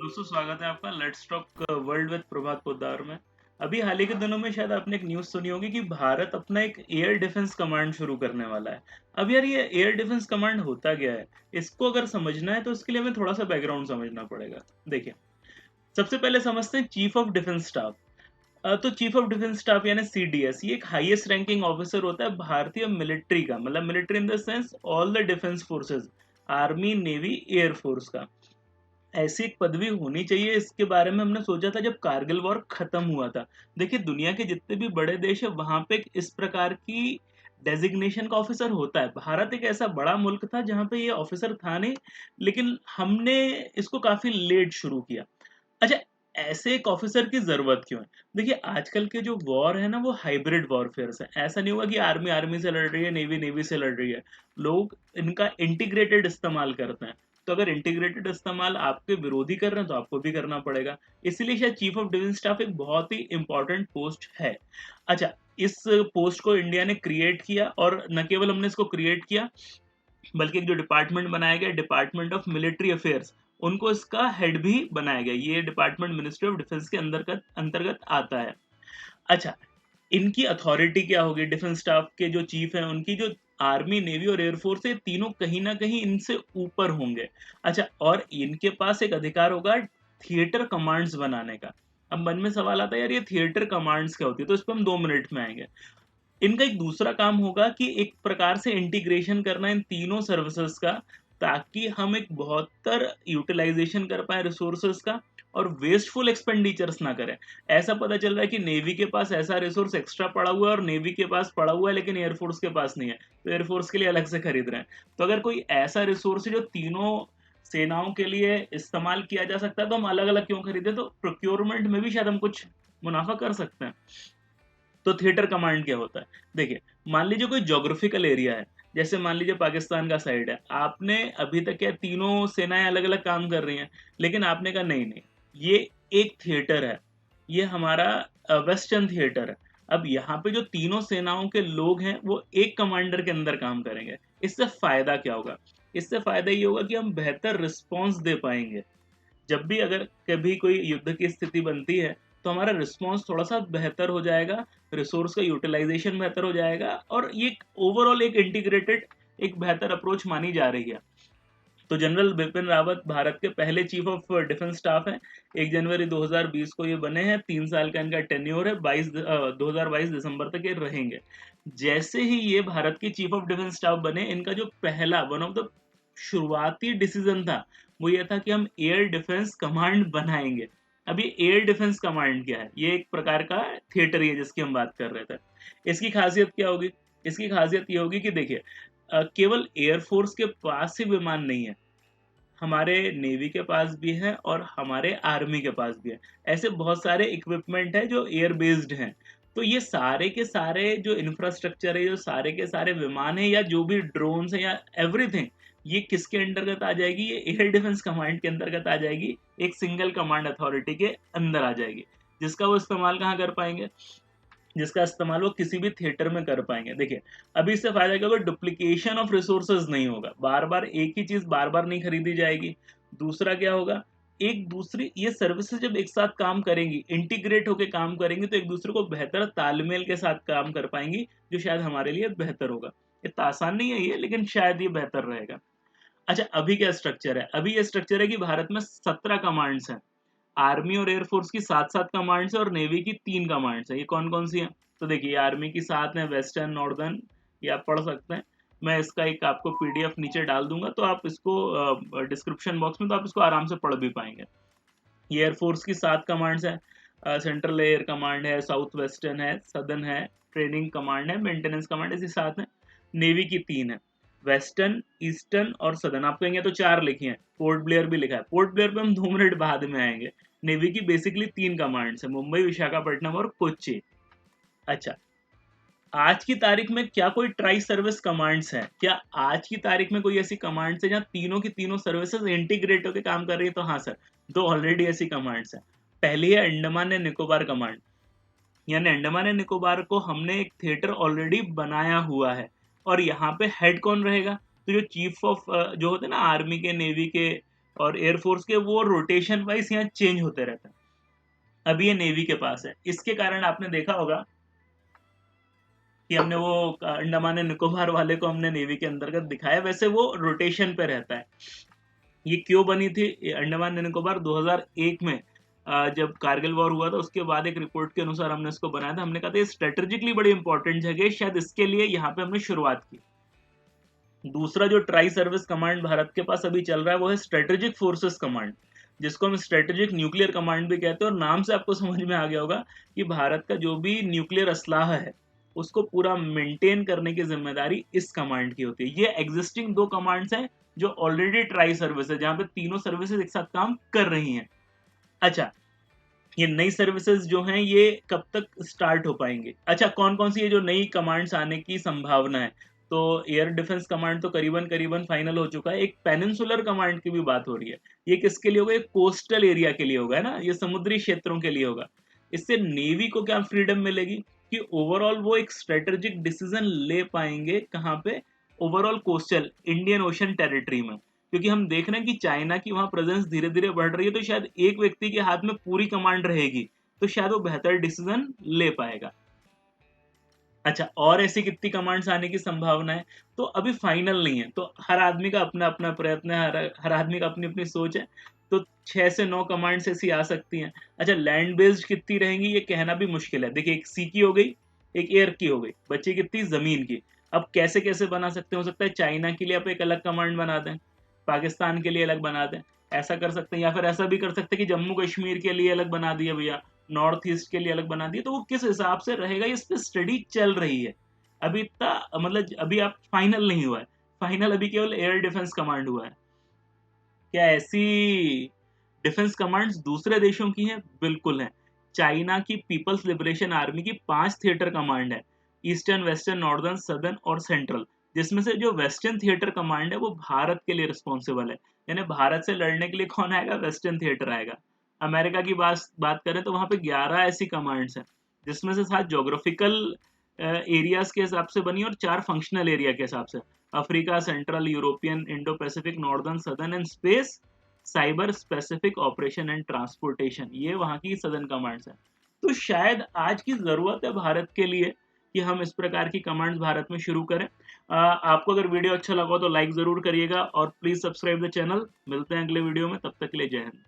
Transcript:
दोस्तों स्वागत है आपका लेट्स टॉक वर्ल्ड विद प्रभात पोद्दार में। अभी हाल ही के दिनों में शायद आपने एक न्यूज़ सुनी होगी कि भारत अपना एक एयर डिफेंस कमांड शुरू करने वाला है। अब यार ये एयर डिफेंस कमांड होता क्या है, इसको अगर समझना है तो इसके लिए हमें थोड़ा सा बैकग्राउंड समझना पड़ेगा। देखिए, सबसे पहले समझते हैं चीफ ऑफ डिफेंस स्टाफ। तो चीफ ऑफ डिफेंस स्टाफ यानी सीडीएस ये एक हाईएस्ट रैंकिंग ऑफिसर होता है भारतीय मिलिट्री का, मतलब military in the sense all the defence forces, army, navy, air force का। ऐसी एक पदवी होनी चाहिए, इसके बारे में हमने सोचा था जब कारगिल वॉर खत्म हुआ था। देखिए, दुनिया के जितने भी बड़े देश है वहां पे इस प्रकार की डेजिग्नेशन का ऑफिसर होता है। भारत एक ऐसा बड़ा मुल्क था जहां पे ये ऑफिसर था नहीं, लेकिन हमने इसको काफी लेट शुरू किया। अच्छा, ऐसे एक ऑफिसर की जरूरत क्यों है? देखिए, आजकल के जो वॉर है ना वो हाइब्रिड वॉरफेयर है। ऐसा नहीं हुआ कि आर्मी आर्मी से लड़ रही है, नेवी नेवी से लड़ रही है। लोग इनका इंटीग्रेटेड इस्तेमाल करते हैं। तो अगर इंटीग्रेटेड इस्तेमाल आपके विरोधी कर रहे हैं तो आपको भी करना पड़ेगा। इसीलिए शायद चीफ ऑफ डिफेंस स्टाफ एक बहुत ही इंपॉर्टेंट पोस्ट है। अच्छा, इस पोस्ट को इंडिया ने क्रिएट किया, और न केवल हमने इसको क्रिएट किया बल्कि एक जो डिपार्टमेंट बनाया गया, डिपार्टमेंट ऑफ मिलिट्री अफेयर्स, उनको इसका हेड भी बनाया गया। ये डिपार्टमेंट मिनिस्ट्री ऑफ डिफेंस के अंतर्गत अंतर्गत आता है। अच्छा, इनकी अथॉरिटी क्या होगी? डिफेंस स्टाफ के जो चीफ हैं उनकी जो आर्मी, नेवी और एयरफोर्स है, तीनों कहीं ना कहीं इनसे ऊपर होंगे। अच्छा, और इनके पास एक अधिकार होगा थिएटर कमांड्स बनाने का। अब मन में सवाल आता है, यार ये थिएटर कमांड्स क्या होती है? तो इस पर हम 2 मिनट में आएंगे। इनका एक दूसरा काम होगा कि एक प्रकार से इंटीग्रेशन करना इन तीनों सर्विसेज का, ताकि हम एक बेहतर यूटिलाइजेशन कर पाए रिसोर्सेज का और वेस्टफुल एक्सपेंडिचर्स ना करें। ऐसा पता चल रहा है कि नेवी के पास ऐसा रिसोर्स एक्स्ट्रा पड़ा हुआ है और नेवी के पास पड़ा हुआ है लेकिन एयरफोर्स के पास नहीं है, तो एयरफोर्स के लिए अलग से खरीद रहे हैं। तो अगर कोई ऐसा रिसोर्स है जो तीनों सेनाओं के लिए इस्तेमाल किया जा सकता है तो हम अलग अलग क्यों खरीदे? तो प्रोक्योरमेंट में भी शायद हम कुछ मुनाफा कर सकते हैं। तो थिएटर कमांड क्या होता है? देखिए, मान लीजिए कोई ज्योग्राफिकल एरिया है, जैसे मान लीजिए पाकिस्तान का साइड है। आपने अभी तक क्या तीनों सेनाएं अलग अलग काम कर रही हैं, लेकिन आपने कहा नहीं नहीं, ये एक थिएटर है, ये हमारा वेस्टर्न थिएटर है। अब यहाँ पे जो तीनों सेनाओं के लोग हैं वो एक कमांडर के अंदर काम करेंगे। इससे फायदा क्या होगा? इससे फायदा ये होगा कि हम बेहतर रिस्पॉन्स दे पाएंगे। जब भी अगर कभी कोई युद्ध की स्थिति बनती है तो हमारा रिस्पॉन्स थोड़ा सा बेहतर हो जाएगा, रिसोर्स का यूटिलाइजेशन बेहतर हो जाएगा, और ये ओवरऑल एक इंटीग्रेटेड, एक बेहतर अप्रोच मानी जा रही है। तो जनरल बिपिन रावत भारत के पहले चीफ ऑफ डिफेंस स्टाफ हैं। 1 जनवरी 2020 को ये बने हैं। 3 साल का इनका टेन्योर है। 2022 दिसंबर तक ये रहेंगे। जैसे ही ये भारत के चीफ ऑफ डिफेंस स्टाफ बने, इनका जो पहला वन ऑफ द शुरुआती डिसीजन था वो ये था कि हम एयर डिफेंस कमांड बनाएंगे। अब ये एयर डिफेंस कमांड क्या है? ये एक प्रकार का थिएटर ही है जिसकी हम बात कर रहे थे। इसकी खासियत क्या होगी? इसकी खासियत ये होगी कि देखिए, केवल एयरफोर्स के पास ही विमान नहीं है, हमारे नेवी के पास भी है और हमारे आर्मी के पास भी है। ऐसे बहुत सारे इक्विपमेंट है जो एयर बेस्ड हैं। तो ये सारे के सारे जो इंफ्रास्ट्रक्चर है, जो सारे के सारे विमान है या जो भी ड्रोन्स है या एवरीथिंग, ये किसके अंतर्गत आ जाएगी? ये एयर डिफेंस कमांड के अंतर्गत आ जाएगी। एक सिंगल कमांड अथॉरिटी के अंदर आ जाएगी, जिसका वो इस्तेमाल कहाँ कर पाएंगे? जिसका इस्तेमाल वो किसी भी थिएटर में कर पाएंगे। देखिए, अभी इससे फायदा क्या होगा? डुप्लीकेशन ऑफ रिसोर्सेज नहीं होगा, बार बार एक ही चीज बार बार नहीं खरीदी जाएगी। दूसरा क्या होगा? एक दूसरी ये सर्विसेज जब एक साथ काम करेंगी, इंटीग्रेट होकर काम करेंगी, तो एक दूसरे को बेहतर तालमेल के साथ काम कर पाएंगी, जो शायद हमारे लिए बेहतर होगा। इतना आसान नहीं है ये, लेकिन शायद ये बेहतर रहेगा। अच्छा, अभी क्या स्ट्रक्चर है? अभी ये स्ट्रक्चर है कि भारत में 17 कमांड्स हैं। आर्मी और एयरफोर्स की 7-7 कमांड्स है और नेवी की 3 कमांड्स है। ये कौन कौन सी है? तो देखिए, आर्मी की 7 है, वेस्टर्न, नॉर्दर्न, ये आप पढ़ सकते हैं। मैं इसका एक आपको पीडीएफ नीचे डाल दूंगा, तो आप इसको डिस्क्रिप्शन बॉक्स में, तो आप इसको आराम से पढ़ भी पाएंगे। ये एयरफोर्स की 7 कमांड्स है। सेंट्रल एयर कमांड है, साउथ वेस्टर्न है, सदर्न है, ट्रेनिंग कमांड है, मेंटेनेंस कमांड, ऐसी 7 है। नेवी की 3 है, वेस्टर्न, ईस्टर्न और सदर्न। आप कहेंगे तो 4 लिखी हैं, पोर्ट ब्लेयर भी लिखा है। पोर्ट ब्लेयर पे हम 2 मिनट बाद में आएंगे। नेवी की बेसिकली 3 कमांड्स है, मुंबई, विशाखापट्टनम और कोच्चि। अच्छा, आज की तारीख में क्या कोई ट्राई सर्विस कमांड्स है? क्या आज की तारीख में कोई ऐसी कमांड्स है जहां तीनों की तीनों सर्विसेज इंटीग्रेट होकर काम कर रही है? तो हाँ सर, 2 ऑलरेडी ऐसी कमांड्स हैं। पहली है अंडमान एंड निकोबार कमांड, यानी अंडमान एंड निकोबार को हमने एक थिएटर ऑलरेडी बनाया हुआ है। और यहाँ पे हेड कौन रहेगा? तो जो चीफ ऑफ जो होते हैं ना आर्मी के, नेवी के, और एयरफोर्स के वो रोटेशन वाइज यहाँ चेंज होते रहते हैं। अभी ये नेवी के पास है, इसके कारण आपने देखा होगा कि हमने वो अंडमान एंड निकोबार वाले को हमने नेवी के अंतर्गत दिखाया, वैसे वो रोटेशन पे रहता है। ये क्यों बनी थी अंडमान एंड निकोबार? 2001 में जब कारगिल वॉर हुआ था उसके बाद एक रिपोर्ट के अनुसार हमने इसको बनाया था। हमने कहा था ये स्ट्रेटेजिकली बड़ी इंपॉर्टेंट जगह है, शायद इसके लिए यहाँ पे हमने शुरुआत की। दूसरा जो ट्राई सर्विस कमांड भारत के पास अभी चल रहा है वो है स्ट्रेटेजिक फोर्सेस कमांड, जिसको हम स्ट्रेटेजिक न्यूक्लियर कमांड भी कहते हैं। और नाम से आपको समझ में आ गया होगा कि भारत का जो भी न्यूक्लियर असलाह है उसको पूरा मेंटेन करने की जिम्मेदारी इस कमांड की होती है। ये एग्जिस्टिंग दो कमांड्स हैं जो ऑलरेडी ट्राई सर्विस है, जहां पे तीनों सर्विसेज एक साथ काम कर रही हैं। अच्छा, ये नई सर्विसेज जो हैं ये कब तक स्टार्ट हो पाएंगे? अच्छा, कौन कौन सी ये जो नई कमांड्स आने की संभावना है? तो एयर डिफेंस कमांड तो करीबन करीबन फाइनल हो चुका है। एक पेनिनसुलर कमांड की भी बात हो रही है। ये किसके लिए होगा? एक कोस्टल एरिया के लिए होगा, है ना, ये समुद्री क्षेत्रों के लिए होगा। इससे नेवी को क्या फ्रीडम मिलेगी कि ओवरऑल वो एक स्ट्रेटेजिक डिसीजन ले पाएंगे कहाँ पे? Overall coastal Indian ocean territory में। क्योंकि हम देख रहे हैं कि चाइना की वहां प्रेजेंस धीरे धीरे बढ़ रही है, तो शायद एक व्यक्ति के हाथ में पूरी कमांड रहेगी, तो शायद वो बेहतर डिसीजन ले पाएगा। अच्छा, और ऐसी कितनी कमांड्स आने की संभावना है? तो अभी फाइनल नहीं है, तो हर आदमी का अपना अपना प्रयत्न है, हर आदमी का अपनी अपनी सोच है। तो 6 से 9 कमांड्स ऐसी आ सकती हैं। अच्छा, लैंड बेस्ड कितनी रहेंगी ये कहना भी मुश्किल है। देखिए, एक सी की हो गई, एक एयर की हो गई, बची कितनी? जमीन की। अब कैसे कैसे बना सकते हैं? हो सकता है चाइना के लिए आप एक अलग कमांड बना दें, पाकिस्तान के लिए अलग बना दें, ऐसा कर सकते हैं। या फिर ऐसा भी कर सकते हैं कि जम्मू कश्मीर के लिए अलग बना दिया भैया, नॉर्थ ईस्ट के लिए अलग बना दिए। तो वो किस हिसाब से रहेगा इस पे स्टडी चल रही है। अभी इतना मतलब अभी आप फाइनल नहीं हुआ है। फाइनल अभी केवल एयर डिफेंस कमांड हुआ है। क्या ऐसी डिफेंस कमांड्स दूसरे देशों की हैं? बिल्कुल है। चाइना की पीपल्स लिबरेशन आर्मी की 5 थिएटर कमांड है, ईस्टर्न, वेस्टर्न, नॉर्दर्न, सदर्न और सेंट्रल। जिसमें से जो वेस्टर्न थिएटर कमांड है वो भारत के लिए रिस्पॉन्सिबल है। यानी भारत से लड़ने के लिए कौन आएगा? वेस्टर्न थिएटर आएगा। अमेरिका की बात बात करें तो वहां पे 11 ऐसी कमांड्स हैं, जिसमें से 7 जोग्राफिकल एरियाज के हिसाब से बनी और 4 फंक्शनल एरिया के हिसाब से। Africa, central, European, Indo Pacific, northern, southern and space, cyber specific operation and transportation, ये वहां की सदर्न कमांड्स हैं। तो शायद आज की जरूरत है भारत के लिए कि हम इस प्रकार की कमांड्स भारत में शुरू करें। आपको अगर वीडियो अच्छा लगा हो तो लाइक जरूर करिएगा और प्लीज सब्सक्राइब द चैनल। मिलते हैं अगले वीडियो में, तब तक के लिए जय हिंद।